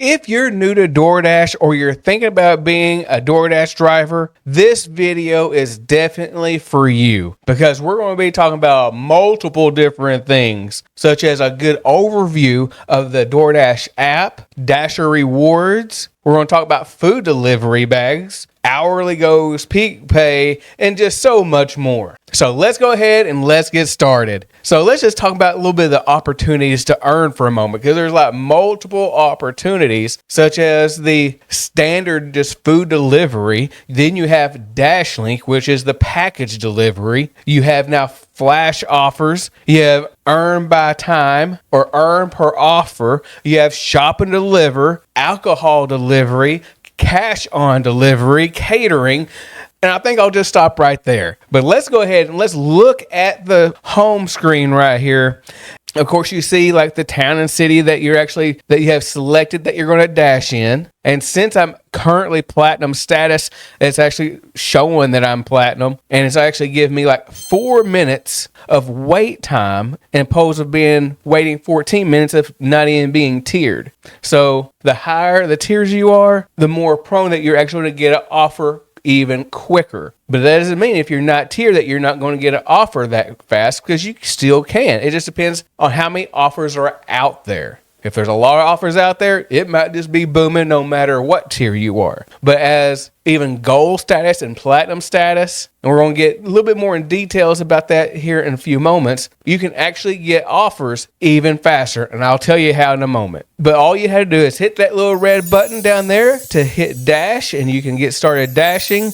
If you're new to DoorDash or you're thinking about being a DoorDash driver, this video is definitely for you because we're going to be talking about multiple different things, such as a good overview of the DoorDash app, Dasher rewards. We're going to talk about food delivery bags, hourly goes, peak pay, and just so much more. So let's go ahead and let's get started. So let's just talk about a little bit of the opportunities to earn for a moment, because there's like multiple opportunities, such as the standard just food delivery. Then you have DashLink, which is the package delivery. You have now flash offers. You have earn by time or earn per offer. You have shop and deliver, alcohol delivery, cash on delivery, catering. And I think I'll just stop right there. But let's go ahead and let's look at the home screen right here. Of course, you see like the town and city that you have selected that you're going to dash in. And since I'm currently platinum status, it's actually showing that I'm platinum. And it's actually giving me like 4 minutes of wait time, and opposed to waiting 14 minutes of not even being tiered. So the higher the tiers you are, the more prone that you're actually going to get an offer even quicker. But that doesn't mean if you're not tiered that you're not going to get an offer that fast, because you still can. It just depends on how many offers are out there. If there's a lot of offers out there, it might just be booming no matter what tier you are. But as even gold status and platinum status, and we're going to get a little bit more in details about that here in a few moments, you can actually get offers even faster. And I'll tell you how in a moment. But all you have to do is hit that little red button down there to hit dash, and you can get started dashing.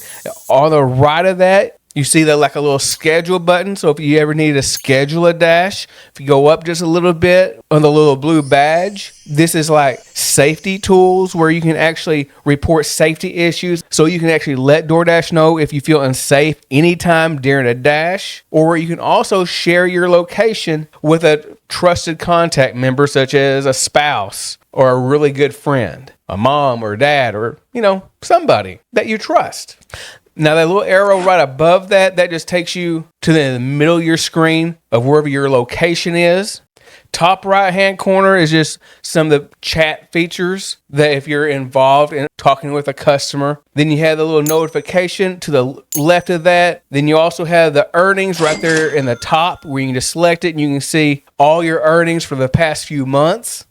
On the right of that, you see that like a little schedule button. So if you ever need to schedule a dash, if you go up just a little bit on the little blue badge, this is like safety tools where you can actually report safety issues. So you can actually let DoorDash know if you feel unsafe anytime during a dash. Or you can also share your location with a trusted contact member, such as a spouse or a really good friend, a mom or dad, or, somebody that you trust. Now, that little arrow right above that just takes you to the middle of your screen of wherever your location is. Top right-hand corner is just some of the chat features that if you're involved in talking with a customer. Then you have the little notification to the left of that. Then you also have the earnings right there in the top where you can just select it and you can see all your earnings for the past few months.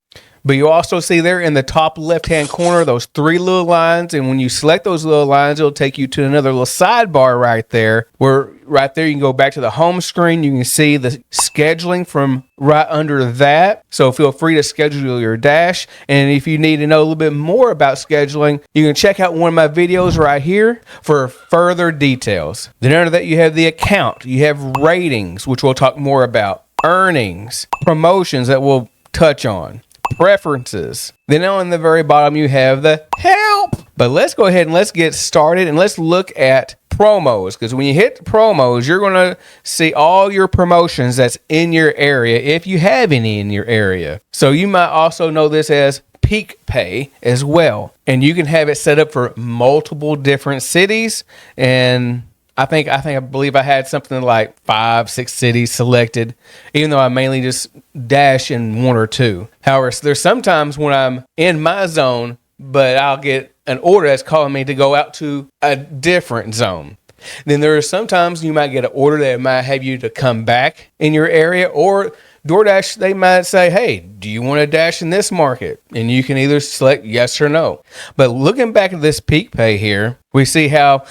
But you also see there in the top left-hand corner, those 3 little lines. And when you select those little lines, it'll take you to another little sidebar right there, where right there you can go back to the home screen. You can see the scheduling from right under that. So feel free to schedule your dash. And if you need to know a little bit more about scheduling, you can check out one of my videos right here for further details. Then under that, you have the account. You have ratings, which we'll talk more about. Earnings, promotions that we'll touch on. Preferences. Then on the very bottom you have the help. But let's go ahead and let's get started and let's look at promos, because when you hit promos, you're going to see all your promotions that's in your area, if you have any in your area. So you might also know this as peak pay as well, and you can have it set up for multiple different cities. And I believe I had something like 5-6 cities selected, even though I mainly just dash in 1 or 2. However, there's sometimes when I'm in my zone, but I'll get an order that's calling me to go out to a different zone. Then there are sometimes you might get an order that might have you to come back in your area, or DoorDash, they might say, hey, do you want to dash in this market? And you can either select yes or no. But looking back at this peak pay here, we see how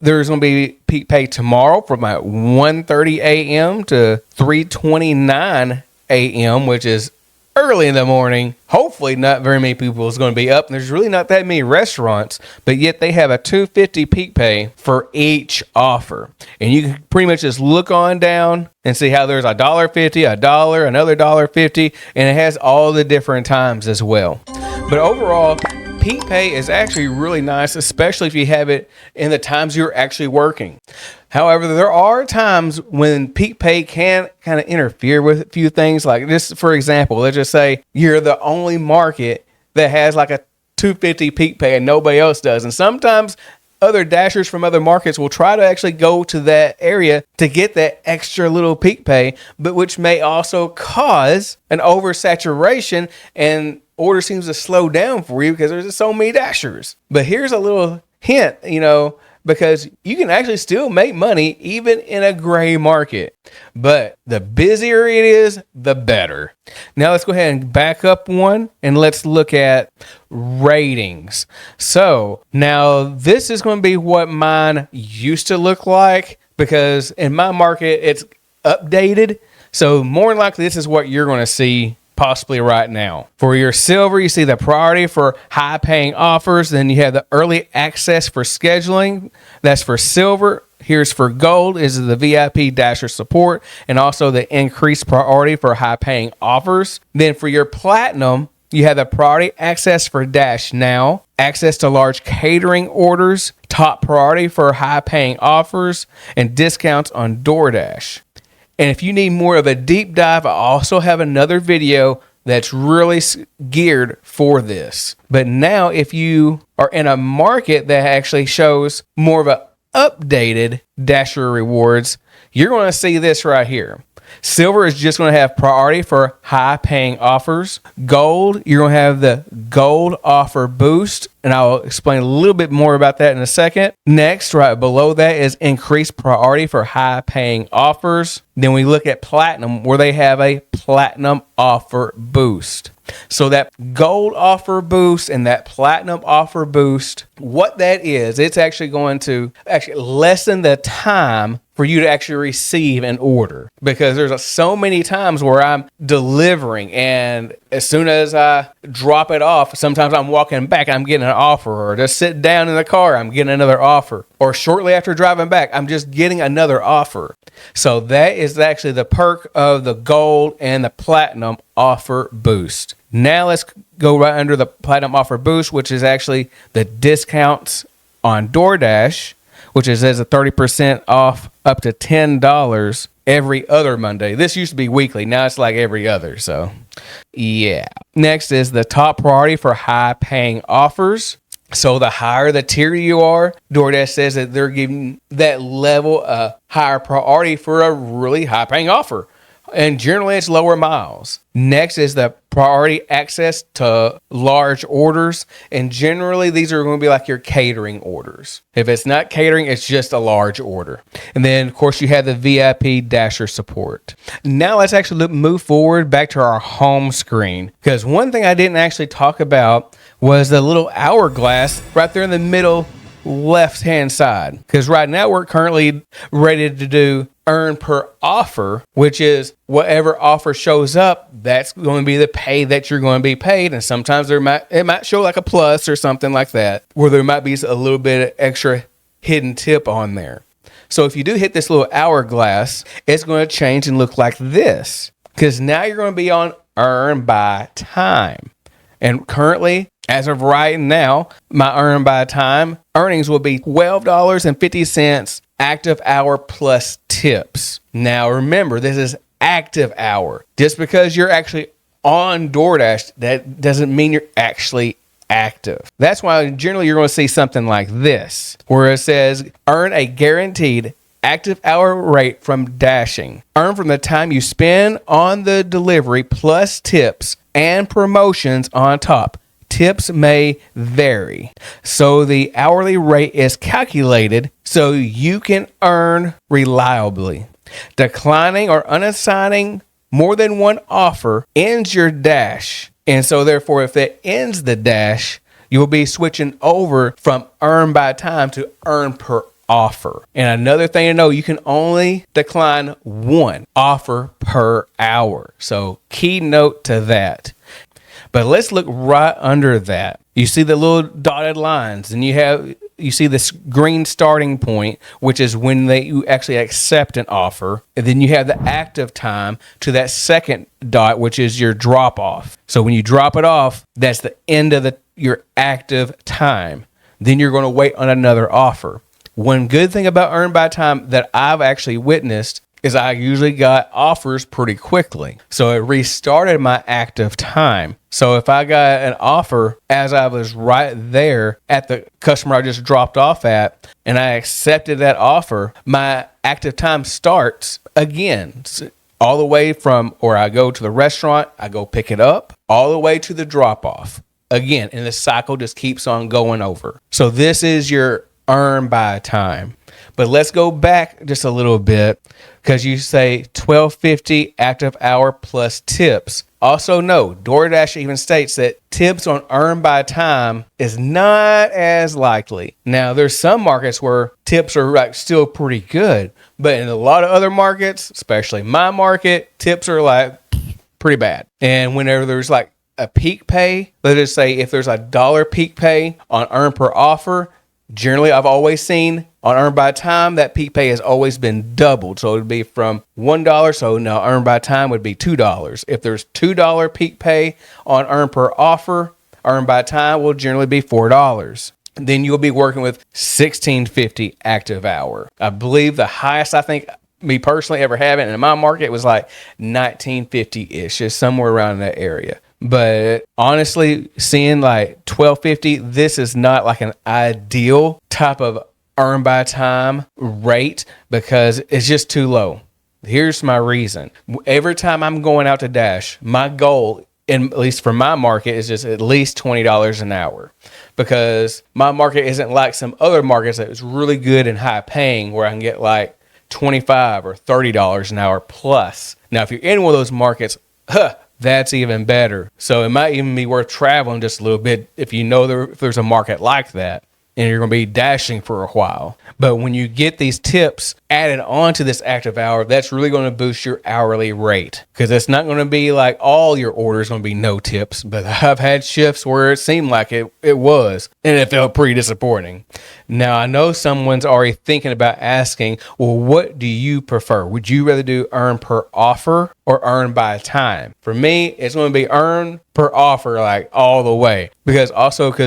there's going to be peak pay tomorrow from about 1:30 a.m. to 3:29 a.m., which is early in the morning. Hopefully not very many people is going to be up. And there's really not that many restaurants, but yet they have a $2.50 peak pay for each offer. And you can pretty much just look on down and see how there's $1.50, $1, another $1.50, and it has all the different times as well. But overall, peak pay is actually really nice, especially if you have it in the times you're actually working. However, there are times when peak pay can kind of interfere with a few things. Like this, for example, let's just say you're the only market that has like a $2.50 peak pay and nobody else does. And sometimes other dashers from other markets will try to actually go to that area to get that extra little peak pay, but which may also cause an oversaturation and order seems to slow down for you because there's just so many dashers. But here's a little hint, because you can actually still make money even in a gray market. But the busier it is, the better. Now let's go ahead and back up one and let's look at ratings. So now this is going to be what mine used to look like, because in my market it's updated. So more than likely this is what you're going to see possibly right now. For your silver, you see the priority for high paying offers. Then you have the early access for scheduling. That's for silver. Here's for gold is the VIP Dasher support, and also the increased priority for high paying offers. Then for your platinum, you have the priority access for Dash Now, access to large catering orders, top priority for high paying offers, and discounts on DoorDash. And if you need more of a deep dive, I also have another video that's really geared for this. But now if you are in a market that actually shows more of an updated Dasher rewards, you're going to see this right here. Silver is just going to have priority for high paying offers. Gold, you're going to have the gold offer boost, and I'll explain a little bit more about that in a second. Next, right below that is increased priority for high paying offers. Then we look at platinum, where they have a platinum offer boost. So that gold offer boost and that platinum offer boost, what that is, it's actually going to lessen the time for you to actually receive an order, because there's so many times where I'm delivering and as soon as I drop it off, sometimes I'm walking back, I'm getting an offer, or just sit down in the car, I'm getting another offer, or shortly after driving back, I'm just getting another offer. So that is actually the perk of the gold and the platinum offer boost. Now let's go right under the platinum offer boost, which is actually the discounts on DoorDash, which is as a 30% off up to $10 every other Monday. This used to be weekly. Now it's like every other. So yeah. Next is the top priority for high paying offers. So the higher the tier you are, DoorDash says that they're giving that level a higher priority for a really high paying offer. And generally it's lower miles. Next is the priority access to large orders. And generally these are going to be like your catering orders. If it's not catering, it's just a large order. And then of course you have the VIP Dasher support. Now let's actually move forward back to our home screen. Because one thing I didn't actually talk about was the little hourglass right there in the middle left hand side. Because right now we're currently ready to do earn per offer, which is whatever offer shows up, that's going to be the pay that you're going to be paid. And sometimes it might show like a plus or something like that, where there might be a little bit of extra hidden tip on there. So if you do hit this little hourglass, it's going to change and look like this, because now you're going to be on earn by time. And currently, as of right now, my earn by time earnings will be $12.50 active hour plus tips. Now remember, this is active hour. Just because you're actually on DoorDash, that doesn't mean you're actually active. That's why generally you're going to see something like this, where it says earn a guaranteed active hour rate from Dashing. Earn from the time you spend on the delivery plus tips and promotions on top. Tips may vary. So the hourly rate is calculated so you can earn reliably. Declining or unassigning more than one offer ends your dash. And so therefore, if it ends the dash, you'll be switching over from earn by time to earn per offer. And another thing to know, you can only decline one offer per hour. So key note to that. But let's look right under that. You see the little dotted lines, and you see this green starting point, which is when you actually accept an offer. And then you have the active time to that second dot, which is your drop off. So when you drop it off, that's the end of your active time. Then you're going to wait on another offer. One good thing about earn by time that I've actually witnessed is I usually got offers pretty quickly. So it restarted my active time. So if I got an offer as I was right there at the customer I just dropped off at, and I accepted that offer, my active time starts again. All the way from where I go to the restaurant, I go pick it up, all the way to the drop off. Again, and the cycle just keeps on going over. So this is your earn by time. But let's go back just a little bit, because you say $12.50 active hour plus tips. Also, no, DoorDash even states that tips on earn by time is not as likely. Now, there's some markets where tips are like still pretty good, but in a lot of other markets, especially my market, tips are like pretty bad. And whenever there's like a peak pay, let's just say if there's $1 peak pay on earn per offer, generally I've always seen on earn by time, that peak pay has always been doubled. So it would be from $1. So now earn by time would be $2. If there's $2 peak pay on earn per offer, earn by time will generally be $4. Then you'll be working with $16.50 active hour. I believe the highest I think me personally ever having in my market was like $19.50-ish, just somewhere around that area. But honestly, seeing like $12.50, this is not like an ideal type of earn by time rate because it's just too low. Here's my reason. Every time I'm going out to Dash, my goal, at least for my market, is just at least $20 an hour, because my market isn't like some other markets that is really good and high paying where I can get like $25 or $30 an hour plus. Now, if you're in one of those markets, that's even better. So it might even be worth traveling just a little bit if you know if there's a market like that and you're going to be dashing for a while. But when you get these tips added on to this active hour, that's really going to boost your hourly rate, because it's not going to be like all your orders going to be no tips. But I've had shifts where it seemed like it was, and it felt pretty disappointing. Now, I know someone's already thinking about asking, well, what do you prefer? Would you rather do earn per offer or earn by time? For me, it's going to be earn per offer, like all the way. Because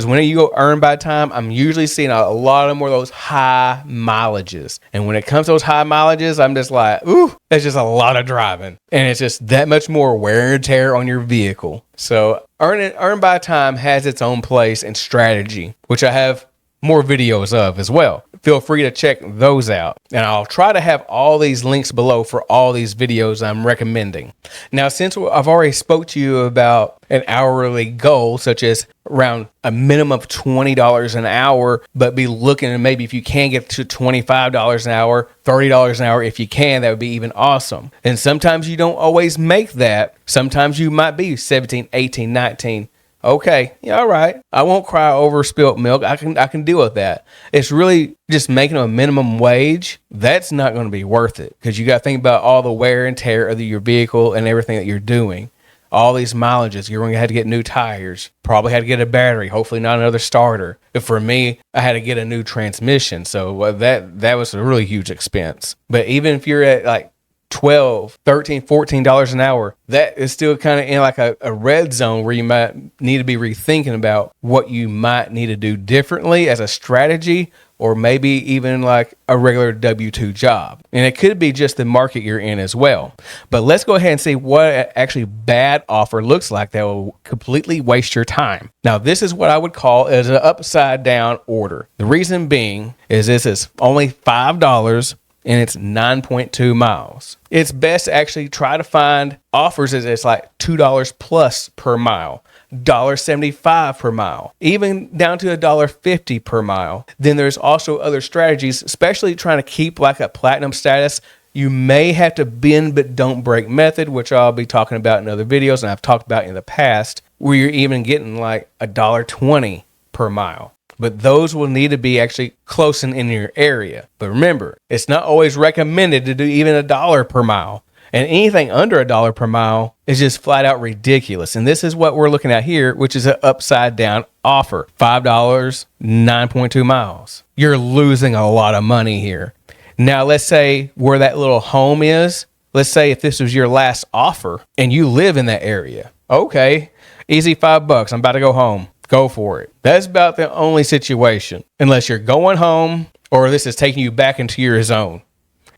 when you go earn by time, I'm usually seeing a lot of more of those high mileages. And when it comes to those high mileages, I'm just like, ooh, that's just a lot of driving. And it's just that much more wear and tear on your vehicle. So earn by time has its own place and strategy, which I have more videos of as well. Feel free to check those out. And I'll try to have all these links below for all these videos I'm recommending. Now, since I've already spoke to you about an hourly goal, such as around a minimum of $20 an hour, but be looking at maybe if you can get to $25 an hour, $30 an hour, if you can, that would be even awesome. And sometimes you don't always make that. Sometimes you might be 17, 18, 19. Okay, yeah, all right. I won't cry over spilt milk. I can deal with that. It's really just making a minimum wage. That's not going to be worth it, because you got to think about all the wear and tear of your vehicle and everything that you're doing. All these mileages, you're going to have to get new tires. Probably had to get a battery. Hopefully not another starter. But for me, I had to get a new transmission. So that was a really huge expense. But even if you're at like $12, $13, $14 an hour, that is still kind of in like a red zone where you might need to be rethinking about what you might need to do differently as a strategy, or maybe even like a regular W-2 job. And it could be just the market you're in as well. But let's go ahead and see what actually bad offer looks like that will completely waste your time. Now, this is what I would call as an upside down order. The reason being is this is only $5 and it's 9.2 miles. It's best to actually try to find offers that's like $2 plus per mile, $1.75 per mile, even down to $1.50 per mile. Then there's also other strategies, especially trying to keep like a platinum status. You may have to bend but don't break method, which I'll be talking about in other videos and I've talked about in the past, where you're even getting like $1.20 per mile. But those will need to be actually close in your area. But remember, it's not always recommended to do even $1 per mile. And anything under $1 per mile is just flat out ridiculous. And this is what we're looking at here, which is an upside down offer. $5, 9.2 miles. You're losing a lot of money here. Now, let's say where that little home is. Let's say if this was your last offer and you live in that area. Okay, easy $5. I'm about to go home. Go for it. That's about the only situation, unless you're going home or this is taking you back into your zone.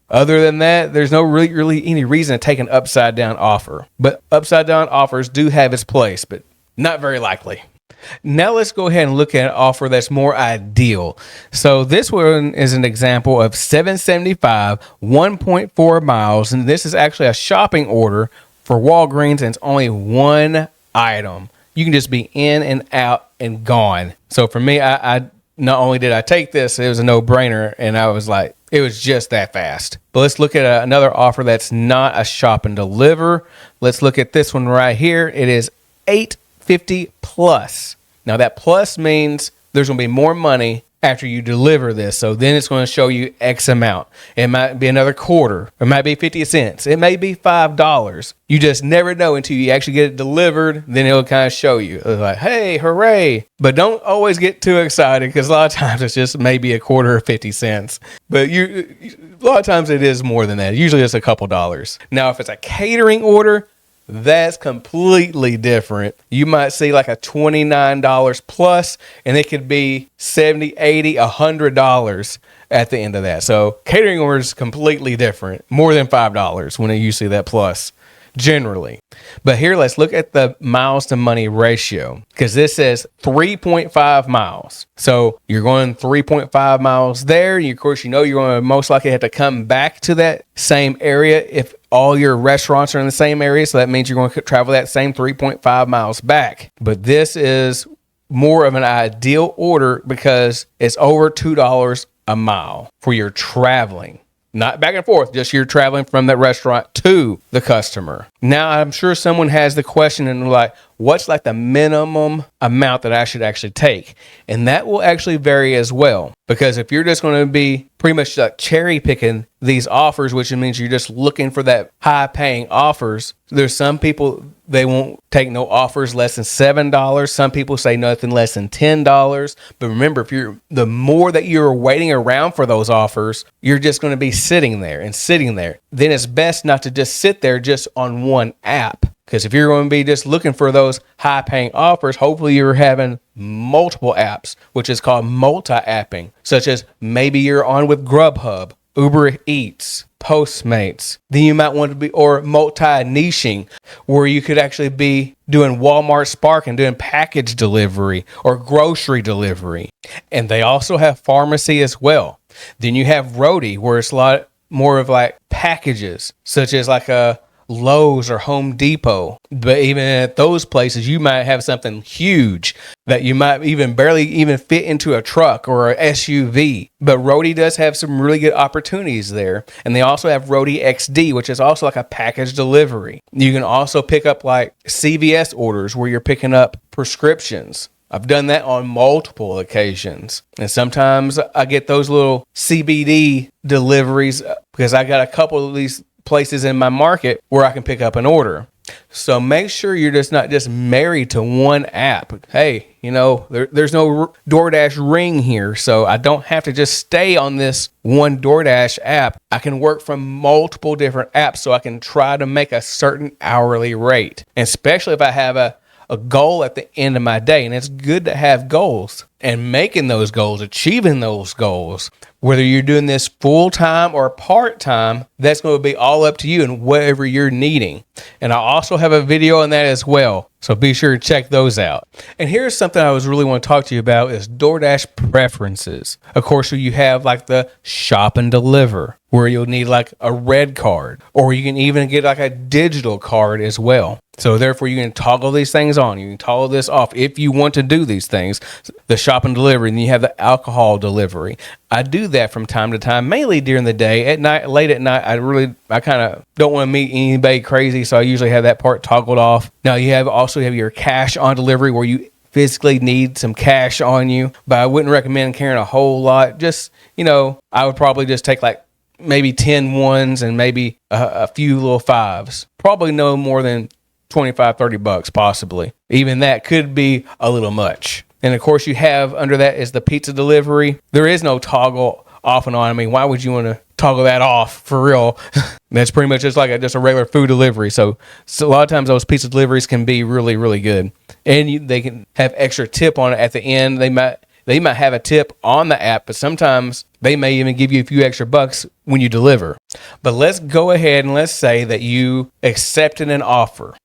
Other than that, there's no really any reason to take an upside down offer. But upside down offers do have its place, but not very likely. Now let's go ahead and look at an offer that's more ideal. So this one is an example of $7.75, 1.4 miles, and this is actually a shopping order for Walgreens, and it's only 1 item. You can just be in and out and gone. So for me, I not only did I take this, it was a no-brainer, and I was like, it was just that fast. But let's look at another offer that's not a shop and deliver. Let's look at this one right here. It is $8.50 plus. Now that plus means there's going to be more money after you deliver this. So then it's going to show you X amount. It might be another quarter. It might be 50 cents. It may be $5. You just never know until you actually get it delivered. Then it'll kind of show you. It's like, hey, hooray. But don't always get too excited, because a lot of times it's just maybe a quarter or 50 cents. But a lot of times it is more than that. Usually it's a couple dollars. Now, if it's a catering order, that's completely different. You might see like a $29 plus, and it could be $70, $80, $100 at the end of that. So catering orders completely different, more than $5 when you see that plus generally. But here, let's look at the miles to money ratio, because this says 3.5 miles. So you're going 3.5 miles there. Of course, you're going to most likely have to come back to that same area if all your restaurants are in the same area. So that means you're going to travel that same 3.5 miles back. But this is more of an ideal order because it's over $2 a mile for your traveling. Not back and forth, just you're traveling from that restaurant to the customer. Now, I'm sure someone has the question and like, what's like the minimum amount that I should actually take? And that will actually vary as well. Because if you're just going to be pretty much like cherry picking these offers, which means you're just looking for that high paying offers, there's some people, they won't take no offers less than $7. Some people say nothing less than $10. But remember, the more that you're waiting around for those offers, you're just going to be sitting there and sitting there. Then it's best not to just sit there just on one app. Because if you're going to be just looking for those high paying offers, hopefully you're having multiple apps, which is called multi-apping, such as maybe you're on with Grubhub, Uber Eats, Postmates. Then you might want to be, or multi-niching, where you could actually be doing Walmart Spark and doing package delivery or grocery delivery. And they also have pharmacy as well. Then you have Roadie, where it's a lot more of like packages, such as like a Lowe's or Home Depot. But even at those places, you might have something huge that you might barely even fit into a truck or an SUV. But Roadie does have some really good opportunities there. And they also have Roadie XD, which is also like a package delivery. You can also pick up like CVS orders where you're picking up prescriptions. I've done that on multiple occasions. And sometimes I get those little CBD deliveries because I got a couple of these places in my market where I can pick up an order. So make sure you're just not just married to one app. Hey, there's no DoorDash ring here, so I don't have to just stay on this one DoorDash app. I can work from multiple different apps so I can try to make a certain hourly rate. And especially if I have a goal at the end of my day. And it's good to have goals and making those goals, achieving those goals. Whether you're doing this full-time or part-time, that's going to be all up to you and whatever you're needing. And I also have a video on that as well. So be sure to check those out. And here's something I was really want to talk to you about is Doordash Preferences. Of course, you have like the shop and deliver, where you'll need like a red card, or you can even get like a digital card as well. So therefore, you can toggle these things on. You can toggle this off if you want to do these things. The shop and delivery, and you have the alcohol delivery. I do that from time to time, mainly during the day. At night, late at night, I kind of don't want to meet anybody crazy, so I usually have that part toggled off. Now, you also have your cash on delivery, where you physically need some cash on you, but I wouldn't recommend carrying a whole lot. Just, I would probably just take like maybe 10 ones and maybe a few little fives. Probably no more than $25, $30 possibly. Even that could be a little much. And of course, you have under that is the pizza delivery. There is no toggle off and on. I mean, why would you want to toggle that off for real? That's pretty much just like just a regular food delivery. So a lot of times those pizza deliveries can be really, really good. And they can have extra tip on it at the end. They might have a tip on the app, but sometimes they may even give you a few extra bucks when you deliver. But let's go ahead and let's say that you accepted an offer.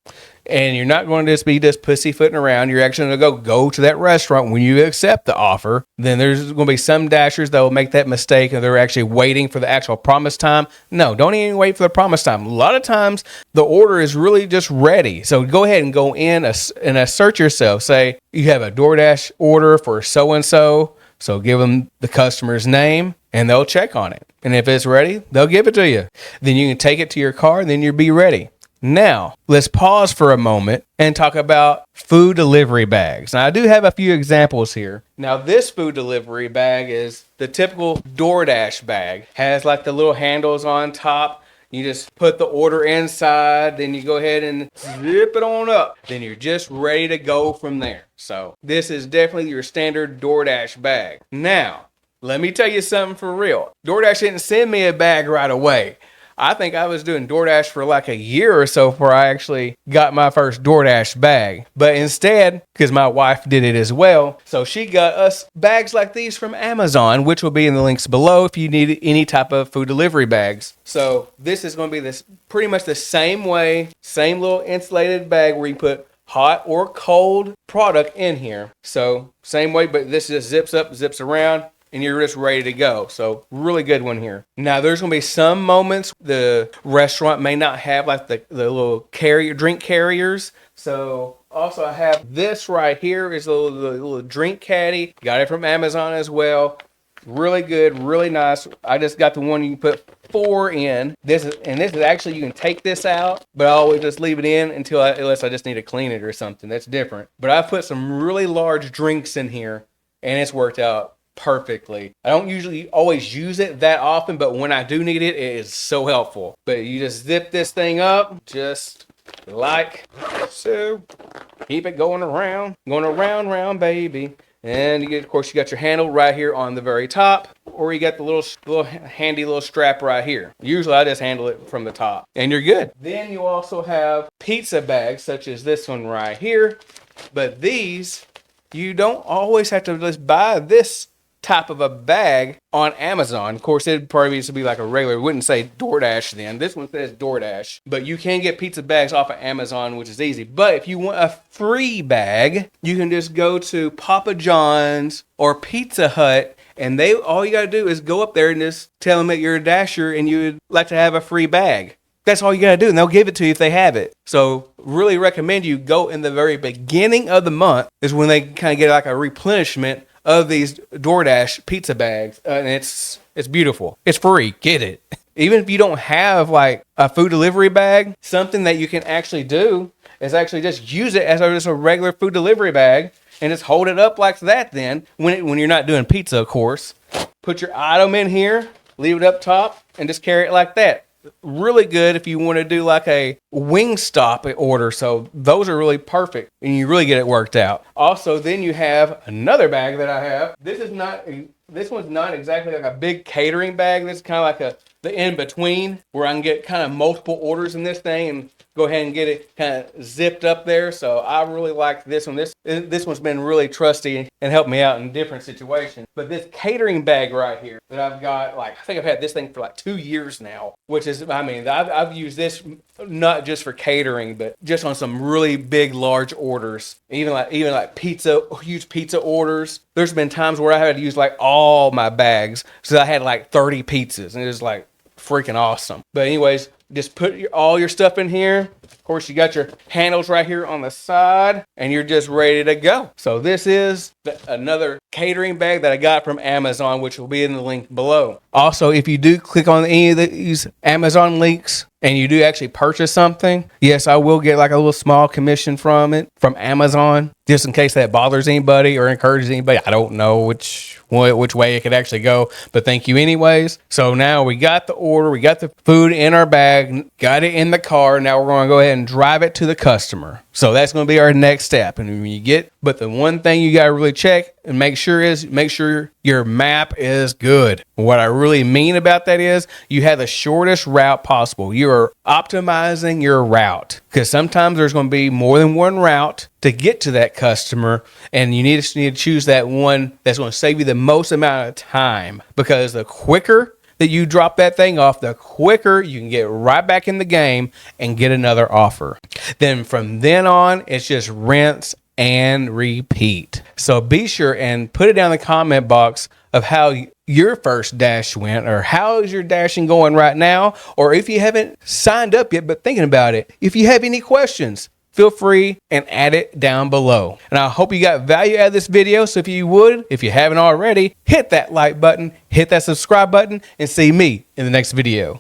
And you're not going to just be just pussyfooting around. You're actually going to go to that restaurant when you accept the offer. Then there's going to be some dashers that will make that mistake and they're actually waiting for the actual promise time. No, don't even wait for the promise time. A lot of times the order is really just ready. So go ahead and go in and assert yourself. Say you have a DoorDash order for so-and-so. So give them the customer's name and they'll check on it. And if it's ready, they'll give it to you. Then you can take it to your car and then you'll be ready. Now, let's pause for a moment and talk about food delivery bags. Now, I do have a few examples here. Now, this food delivery bag is the typical DoorDash bag. Has like the little handles on top. You just put the order inside, then you go ahead and zip it on up. Then you're just ready to go from there. So this is definitely your standard DoorDash bag. Now, let me tell you something for real. DoorDash didn't send me a bag right away. I think I was doing DoorDash for like a year or so before I actually got my first DoorDash bag. But instead, because my wife did it as well, so she got us bags like these from Amazon, which will be in the links below if you need any type of food delivery bags. So this is going to be this pretty much the same way, same little insulated bag where you put hot or cold product in here. So same way, but this just zips up, zips around, and you're just ready to go. So really good one here. Now there's going to be some moments the restaurant may not have like the little drink carriers. So also I have this right here is a little drink caddy. Got it from Amazon as well. Really good, really nice. I just got the one you can put 4 in. This is actually, you can take this out, but I always just leave it in unless I just need to clean it or something. That's different. But I put some really large drinks in here and it's worked out perfectly. I don't usually always use it that often, but when I do need it, it is so helpful. But you just zip this thing up, just like so. Keep it going around, baby. And of course, you got your handle right here on the very top, or you got the little handy little strap right here. Usually, I just handle it from the top, and you're good. Then you also have pizza bags, such as this one right here. But these, you don't always have to just buy this type of a bag on Amazon. Of course, it'd probably used to be like a regular, it wouldn't say DoorDash then. This one says DoorDash. But you can get pizza bags off of Amazon, which is easy. But if you want a free bag, you can just go to Papa John's or Pizza Hut, and all you got to do is go up there and just tell them that you're a dasher and you would like to have a free bag. That's all you got to do, and they'll give it to you if they have it. So really recommend you go in the very beginning of the month is when they kind of get like a replenishment of these DoorDash pizza bags, and it's beautiful. It's free. Get it. Even if you don't have like a food delivery bag, something that you can actually do is actually just use it as just a regular food delivery bag and just hold it up like that. Then when you're not doing pizza, of course, put your item in here, leave it up top, and just carry it like that. Really good if you want to do like a Wingstop order. So those are really perfect and you really get it worked out. Also, then you have another bag that I have. This one's not exactly like a big catering bag. This is kind of like the in-between where I can get kind of multiple orders in this thing and go ahead and get it kind of zipped up there. So I really like this one. This one's been really trusty and helped me out in different situations. But this catering bag right here that I've got, like, I think I've had this thing for like 2 years now, which is, I mean, I've used this not just for catering, but just on some really big, large orders. Even like pizza, huge pizza orders. There's been times where I had to use like all my bags. So I had like 30 pizzas and it was like freaking awesome. But anyways, just put all your stuff in here. Of course, you got your handles right here on the side and you're just ready to go. So this is another catering bag that I got from Amazon, which will be in the link below. Also, if you do click on any of these Amazon links and you do actually purchase something, yes, I will get like a little small commission from Amazon, just in case that bothers anybody or encourages anybody. I don't know which way it could actually go, but thank you anyways. So now we got the order, we got the food in our bag, got it in the car. Now we're going to go ahead and drive it to the customer. So that's going to be our next step. And but the one thing you got to really check and make sure your map is good. What I really mean about that is you have the shortest route possible. You're optimizing your route because sometimes there's going to be more than one route to get to that customer, and you need to choose that one that's going to save you the most amount of time, because the quicker that you drop that thing off, the quicker you can get right back in the game and get another offer. Then from then on, it's just rinse and repeat. So be sure and put it down in the comment box of how your first dash went, or how is your dashing going right now, or if you haven't signed up yet but thinking about it. If you have any questions, feel free and add it down below. And I hope you got value out of this video. So if you haven't already, hit that like button, hit that subscribe button, and see me in the next video.